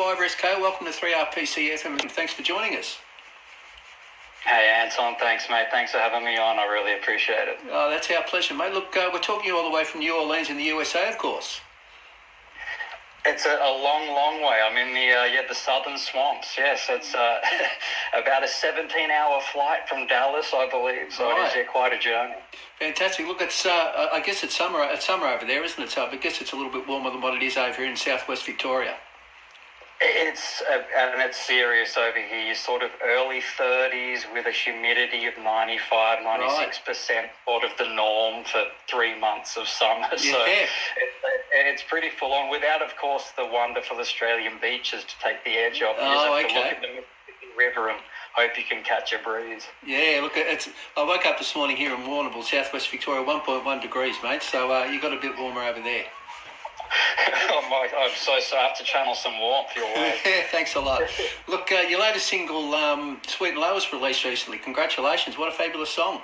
Ivor S.K. Welcome to 3RPC-FM and thanks for joining us. Hey, Anton. Thanks, mate. Thanks for having me on. I really appreciate it. Oh, that's our pleasure, mate. Look, we're talking all the way from New Orleans in the USA, of course. It's a long, long way. I'm in the southern swamps. Yes, it's about a 17-hour flight from Dallas, I believe. So Right. It is quite a journey. Fantastic. Look, it's I guess it's summer. It's summer over there, isn't it? So I guess it's a little bit warmer than what it is over here in southwest Victoria. It's serious over here. You're sort of early 30s with a humidity of 95, 96%, sort of the norm for 3 months of summer. Yeah. So it's pretty full on, without, of course, the wonderful Australian beaches to take the edge off. You just have to look at the Mississippi River and hope you can catch a breeze. Yeah, look, I woke up this morning here in Warrnambool, southwest Victoria, 1.1 degrees, mate. So you got a bit warmer over there. I'm so sorry. I have to channel some warmth your way. Yeah, thanks a lot. Look, your latest single, Sweet and Low, was released recently. Congratulations. What a fabulous song.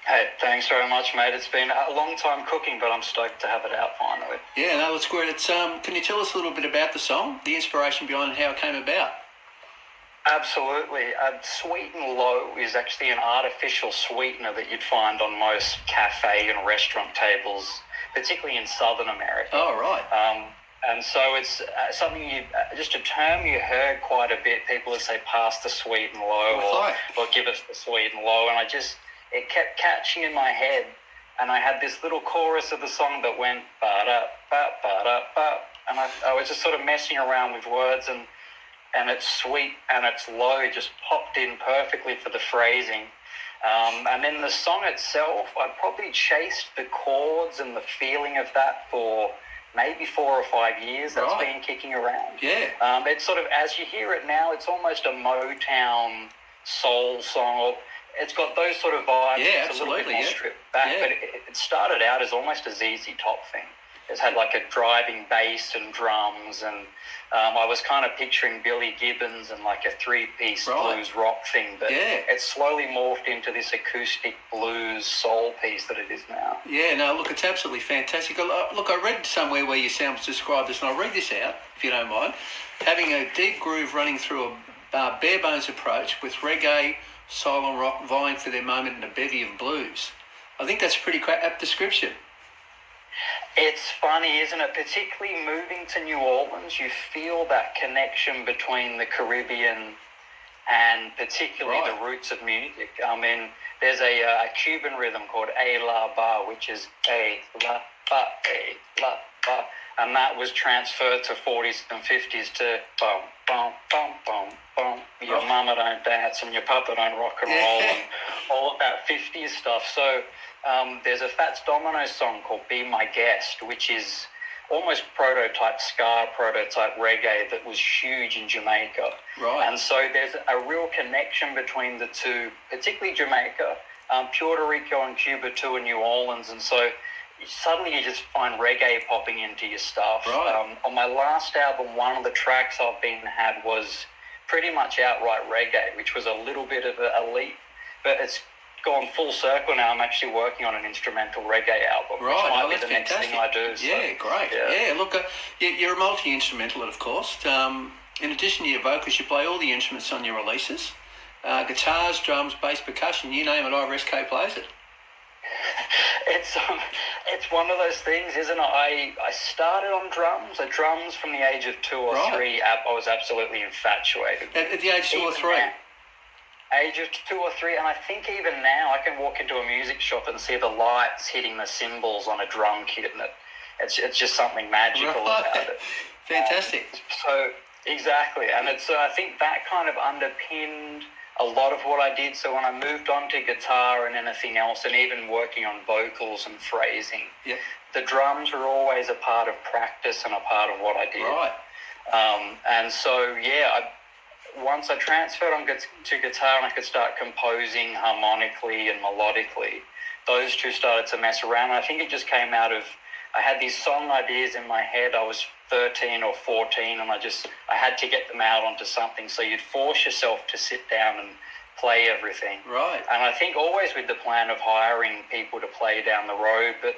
Hey, thanks very much, mate. It's been a long time cooking, but I'm stoked to have it out finally. Yeah, no, it's great. It's can you tell us a little bit about the song, the inspiration behind it, how it came about? Absolutely. Sweet and Low is actually an artificial sweetener that you'd find on most cafe and restaurant tables, particularly in Southern America. Oh, right. And so it's something just a term you heard quite a bit. People would say, pass the sweet and low, or give us the sweet and low. And it kept catching in my head. And I had this little chorus of the song that went, ba-da, ba, ba-da, ba. And I was just sort of messing around with words, and it's sweet and it's low. It just popped in perfectly for the phrasing. And then the song itself, I probably chased the chords and the feeling of that for maybe 4 or 5 years. That's been kicking around. Yeah. It's sort of, as you hear it now, it's almost a Motown soul song. It's got those sort of vibes. Yeah, it's a little bit absolutely, more stripped back. Yeah. But it started out as almost a ZZ Top thing. It's had like a driving bass and drums, and I was kind of picturing Billy Gibbons and like a 3-piece blues rock thing, but it slowly morphed into this acoustic blues soul piece that it is now. Yeah, no, look, it's absolutely fantastic. Look, I read somewhere where you sound described this, and I'll read this out, if you don't mind. Having a deep groove running through a bare bones approach with reggae, soul and rock vying for their moment in a bevy of blues. I think that's a pretty apt description. It's funny, isn't it? Particularly moving to New Orleans, you feel that connection between the Caribbean and particularly the roots of music. I mean, there's a Cuban rhythm called A La Ba, which is A La Ba, A La Ba, and that was transferred to 40s and 50s to bum, bum, bum, bum, bum. Your mama don't dance and your papa don't rock and roll, and all of that 50s stuff. So there's a Fats Domino song called Be My Guest, which is almost prototype ska, prototype reggae that was huge in Jamaica. Right. And so there's a real connection between the two, particularly Jamaica, Puerto Rico and Cuba too, and New Orleans. And so suddenly you just find reggae popping into your stuff. Right. On my last album, one of the tracks I've had was pretty much outright reggae, which was a little bit of a leap, but it's gone full circle now. I'm actually working on an instrumental reggae album, which might be the next thing I do. So, yeah, great. Yeah, look, you're a multi-instrumentalist, of course. In addition to your vocals, you play all the instruments on your releases. Guitars, drums, bass, percussion, you name it, Ivor S.K. plays it. It's one of those things, isn't it? I started on drums. Drums from the age of 2 or 3. I was absolutely infatuated. At the age 2 or 3? Age of 2 or 3, and I think even now I can walk into a music shop and see the lights hitting the cymbals on a drum kit, and it's just something magical about it. Fantastic. So exactly, and it's I think that kind of underpinned a lot of what I did. So when I moved on to guitar and anything else, and even working on vocals and phrasing, the drums were always a part of practice and a part of what I did. Right. And so once I transferred to guitar and I could start composing harmonically and melodically, those two started to mess around. And I think it just came out of, I had these song ideas in my head. I was 13 or 14, and I had to get them out onto something. So you'd force yourself to sit down and play everything. Right. And I think always with the plan of hiring people to play down the road, but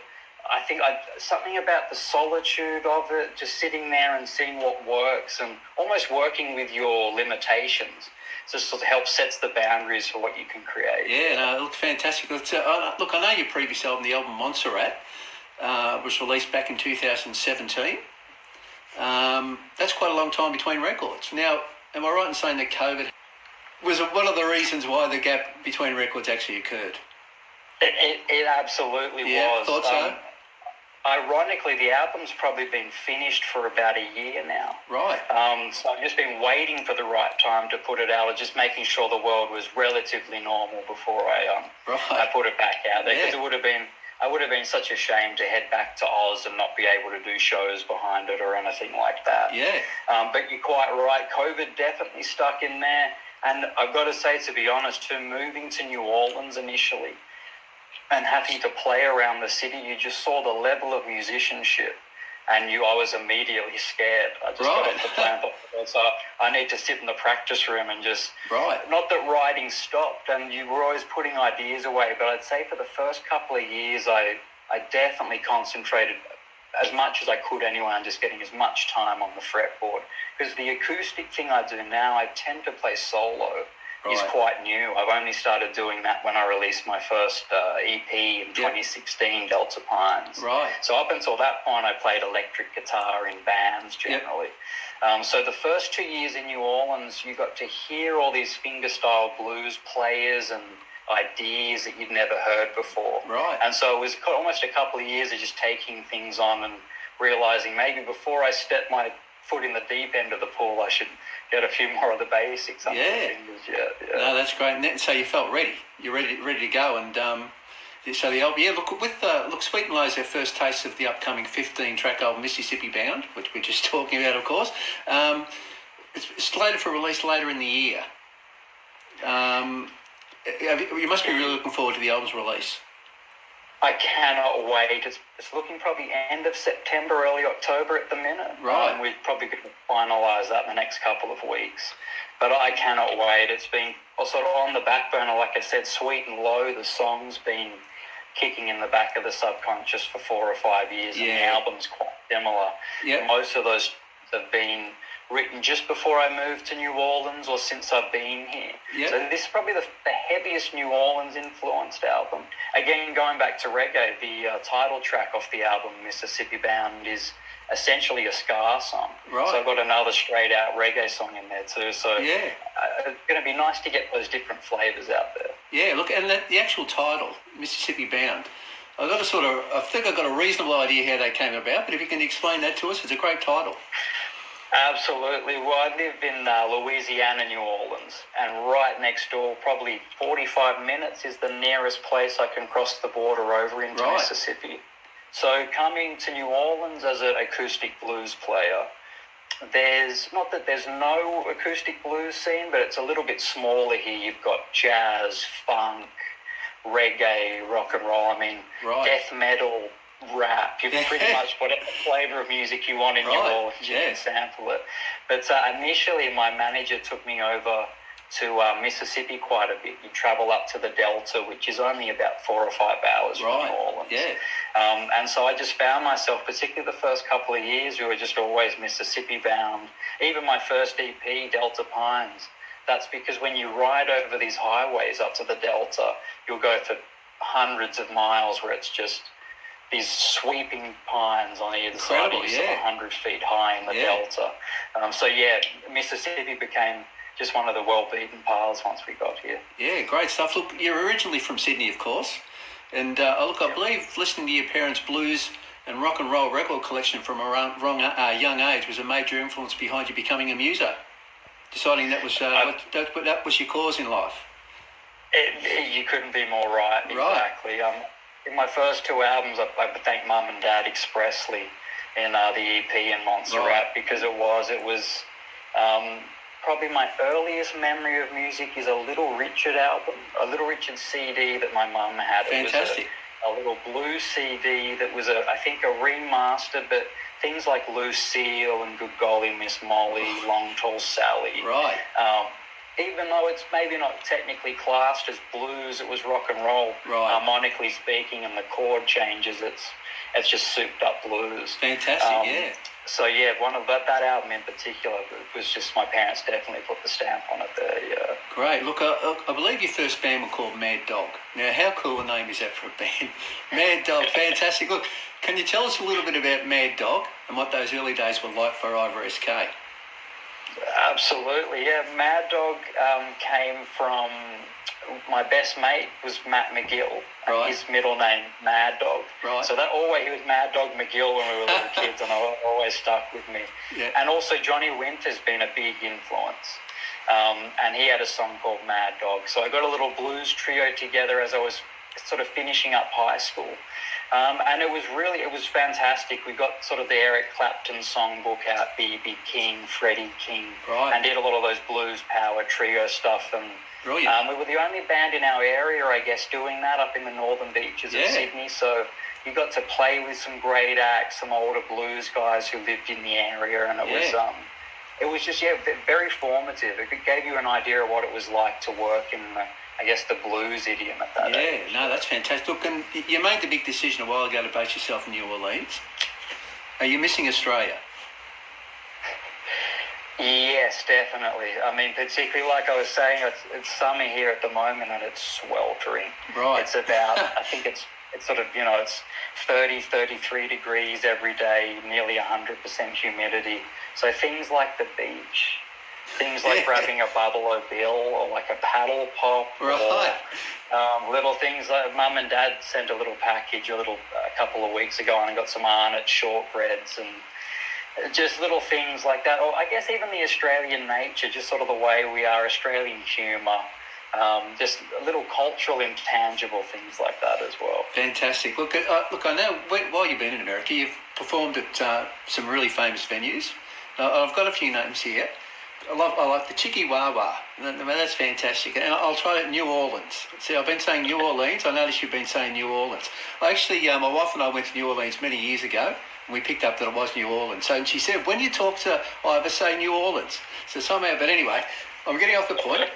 I think something about the solitude of it, just sitting there and seeing what works and almost working with your limitations, just sort of helps sets the boundaries for what you can create. Yeah, no, it looked fantastic. Look, I know your previous album, the album Montserrat, was released back in 2017. That's quite a long time between records. Now, am I right in saying that COVID was one of the reasons why the gap between records actually occurred? It absolutely was. Thought so. Ironically, the album's probably been finished for about a year now. Right. So I've just been waiting for the right time to put it out, and just making sure the world was relatively normal before I put it back out there, because it would have been such a shame to head back to Oz and not be able to do shows behind it or anything like that. Yeah. But you're quite right. COVID definitely stuck in there, and I've got to say, to be honest, too, moving to New Orleans initially and having to play around the city, you just saw the level of musicianship, and I was immediately scared. I just got off the plane, so I need to sit in the practice room and just... Right. Not that writing stopped, and you were always putting ideas away, but I'd say for the first couple of years, I definitely concentrated as much as I could anyway on just getting as much time on the fretboard. Because the acoustic thing I do now, I tend to play solo. Is quite new. I've only started doing that when I released my first EP in 2016, Delta Pines. Right. So up until that point, I played electric guitar in bands generally. So the first 2 years in New Orleans, you got to hear all these fingerstyle blues players and ideas that you'd never heard before. Right. And so it was almost a couple of years of just taking things on and realizing maybe before I step my foot in the deep end of the pool, I should get a few more of the basics. No, that's great. And so you felt ready. You're ready to go. And so the album, look, Sweet and Low is their first taste of the upcoming 15-track album, Mississippi Bound, which we're just talking about, of course. It's slated for release later in the year. You must be really looking forward to the album's release. I cannot wait. It's looking probably end of September, early October at the minute. Right. We're probably going to finalise that in the next couple of weeks. But I cannot wait. It's been sort of on the back burner, like I said, Sweet and Low. The song's been kicking in the back of the subconscious for 4 or 5 years, and the album's quite similar. Yep. Most of those have been written just before I moved to New Orleans or since I've been here. Yep. So this is probably the heaviest New Orleans influenced album. Again, going back to reggae, the title track off the album, Mississippi Bound, is essentially a ska song. Right. So I've got another straight out reggae song in there too. So it's going to be nice to get those different flavours out there. Yeah, look, and the actual title, Mississippi Bound, I think I've got a reasonable idea how they came about, but if you can explain that to us, it's a great title. Absolutely. Well, I live in Louisiana, New Orleans, and right next door, probably 45 minutes, is the nearest place I can cross the border over into Mississippi. So coming to New Orleans as an acoustic blues player, there's not that there's no acoustic blues scene, but it's a little bit smaller here. You've got jazz, funk, reggae, rock and roll, death metal, rap. You've pretty much whatever flavour of music you want in New Orleans, you can sample it. But initially my manager took me over to Mississippi quite a bit. You travel up to the Delta, which is only about 4 or 5 hours from New Orleans. And so I just found myself, particularly the first couple of years, we were just always Mississippi bound. Even my first EP, Delta Pines, that's because when you ride over these highways up to the Delta, you'll go for hundreds of miles where it's just these sweeping pines on either side of you, 100 feet high in the Delta. Mississippi became just one of the well-beaten paths once we got here. Yeah, great stuff. Look, you're originally from Sydney, of course, and I believe listening to your parents' blues and rock and roll record collection from a young age was a major influence behind you becoming a muso, deciding that was your cause in life. You couldn't be more right, exactly. In my first 2 albums, I thank Mum and Dad expressly in the EP and Montserrat because it was probably my earliest memory of music is a Little Richard album, a Little Richard CD that my mum had. Fantastic. It was a little blues CD that was I think a remaster, but things like Lucille and Good Golly Miss Molly, Long Tall Sally. Right. Even though it's maybe not technically classed as blues, it was rock and roll, harmonically speaking, and the chord changes. it's just souped up blues. Fantastic, yeah. So yeah, one of that album in particular was just, my parents definitely put the stamp on it there. Yeah. Great. Look, I believe your first band was called Mad Dog. Now, how cool a name is that for a band? Mad Dog, fantastic. Look, can you tell us a little bit about Mad Dog and what those early days were like for Ivor S.K? Absolutely, yeah. Mad Dog came from, my best mate was Matt McGill, and right. his middle name, Mad Dog. Right. So that always, he was Mad Dog McGill when we were little kids, and it always stuck with me. Yeah. And also Johnny Winter's been a big influence. And he had a song called Mad Dog. So I got a little blues trio together as I was sort of finishing up high school. And it was fantastic. We got sort of the Eric Clapton songbook out, B.B. King, Freddie King, right. and did a lot of those blues power trio stuff. And brilliant. we were the only band in our area, I guess, doing that up in the northern beaches of Sydney. So you got to play with some great acts, some older blues guys who lived in the area, and it was just very formative. It gave you an idea of what it was like to work in the blues idiom at that age. No, that's fantastic. Look, and you made the big decision a while ago to base yourself in New Orleans. Are you missing Australia? Yes, definitely. I mean, particularly like I was saying, it's summer here at the moment and it's sweltering. Right. It's about, I think it's sort of, it's 30, 33 degrees every day, nearly 100% humidity. So things like the beach, things like grabbing a Buffalo Bill or like a paddle pop, right. or little things like Mum and Dad sent a little package a couple of weeks ago, and I got some Arnott shortbreads and just little things like that. Or I guess even the Australian nature, just sort of the way we are, Australian humour, just little cultural intangible things like that as well. Fantastic. Look, I know while you've been in America, you've performed at some really famous venues. I've got a few names here. I like the Chiquiwawa. That's fantastic. And I'll try it, New Orleans. See, I've been saying New Orleans. I noticed you've been saying New Orleans. Actually, my wife and I went to New Orleans many years ago, and we picked up that it was New Orleans. So, and she said, when you talk to Ivor, say New Orleans. So somehow, but anyway, I'm getting off the point.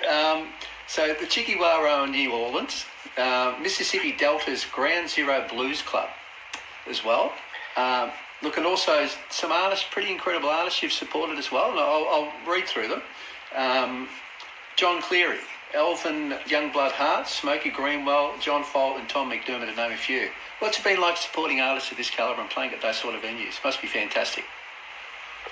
So the Chiquiwawa in New Orleans, Mississippi Delta's Ground Zero Blues Club as well. Look, and also some artists, pretty incredible artists you've supported as well. And I'll read through them. John Cleary, Elvin Youngblood Hart, Smokey Greenwell, John Folt and Tom McDermott, to name a few. What's it been like supporting artists of this calibre and playing at those sort of venues? Must be fantastic.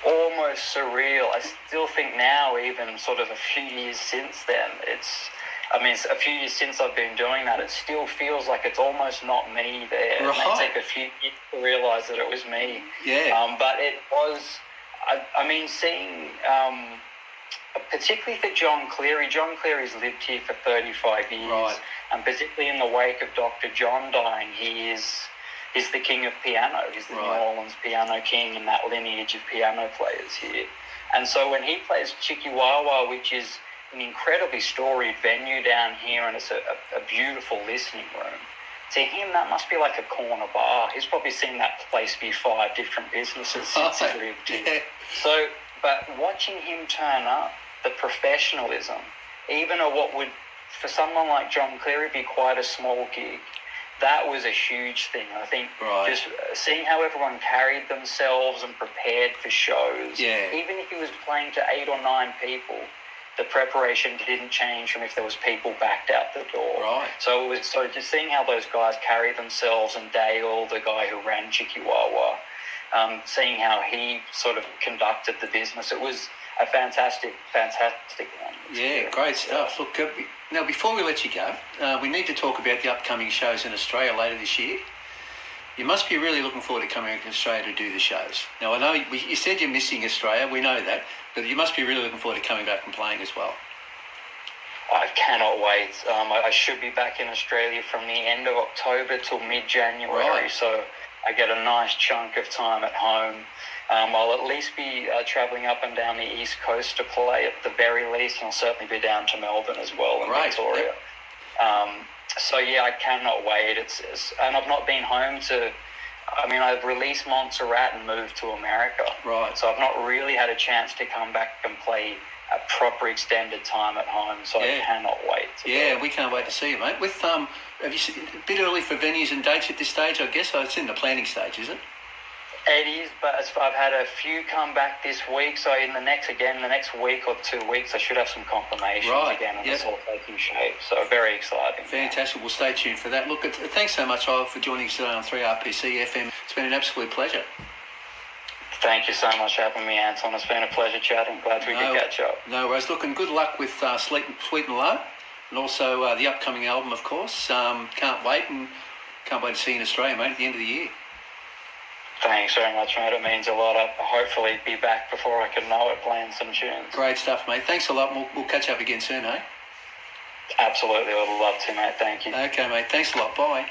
Almost surreal. I still think now, even sort of a few years since then, it's a few years since I've been doing that, it still feels like it's almost not me there. Right. It may take a few years to realise that it was me. Yeah. But it was, seeing, particularly for John Cleary. John Cleary's lived here for 35 years. Right. And particularly in the wake of Dr. John dying, he's the king of piano. He's the New Orleans piano king and that lineage of piano players here. And so when he plays Chiquiwawa, which is an incredibly storied venue down here, and it's a beautiful listening room, to him that must be like a corner bar. He's probably seen that place be 5 different businesses since he lived here. Yeah. So, but watching him turn up, the professionalism, even at what would, for someone like John Cleary, be quite a small gig, that was a huge thing. I think just seeing how everyone carried themselves and prepared for shows, even if he was playing to 8 or 9 people, the preparation didn't change from if there was people backed out the door. Right. So it was just seeing how those guys carried themselves, and Dale, the guy who ran Chiquiwawa, seeing how he sort of conducted the business. It was a fantastic one. Yeah, great stuff. Look, now before we let you go, we need to talk about the upcoming shows in Australia later this year. You must be really looking forward to coming to Australia to do the shows. Now, I know you said you're missing Australia, we know that, but you must be really looking forward to coming back and playing as well. I cannot wait. I should be back in Australia from the end of October till mid-January, so I get a nice chunk of time at home. I'll at least be travelling up and down the East Coast to play at the very least, and I'll certainly be down to Melbourne as well in Victoria. Yep. So yeah, I cannot wait. And I've not been home to I mean, I've released Montserrat and moved to America. Right. So I've not really had a chance to come back and play a proper extended time at home. So I cannot wait. We can't wait to see you, mate. With have you seen, a bit early for venues and dates at this stage, I guess. So it's in the planning stage, is it? It is, but I've had a few come back this week. So in the next week or 2 weeks, I should have some confirmations again, and it's all taking shape. So very exciting. Fantastic. We'll stay tuned for that. Look, thanks so much, Ivor, for joining us today on 3RPC-FM. It's been an absolute pleasure. Thank you so much for having me, Anton. It's been a pleasure chatting. Glad we could catch up. No worries. Look, and good luck with Sweet and Low, and also the upcoming album, of course. Can't wait to see you in Australia, mate, at the end of the year. Thanks very much, mate. It means a lot. I'll hopefully be back before I can know it, playing some tunes. Great stuff, mate. Thanks a lot. We'll catch up again soon, eh? Absolutely. I would love to, mate. Thank you. Okay, mate. Thanks a lot. Bye.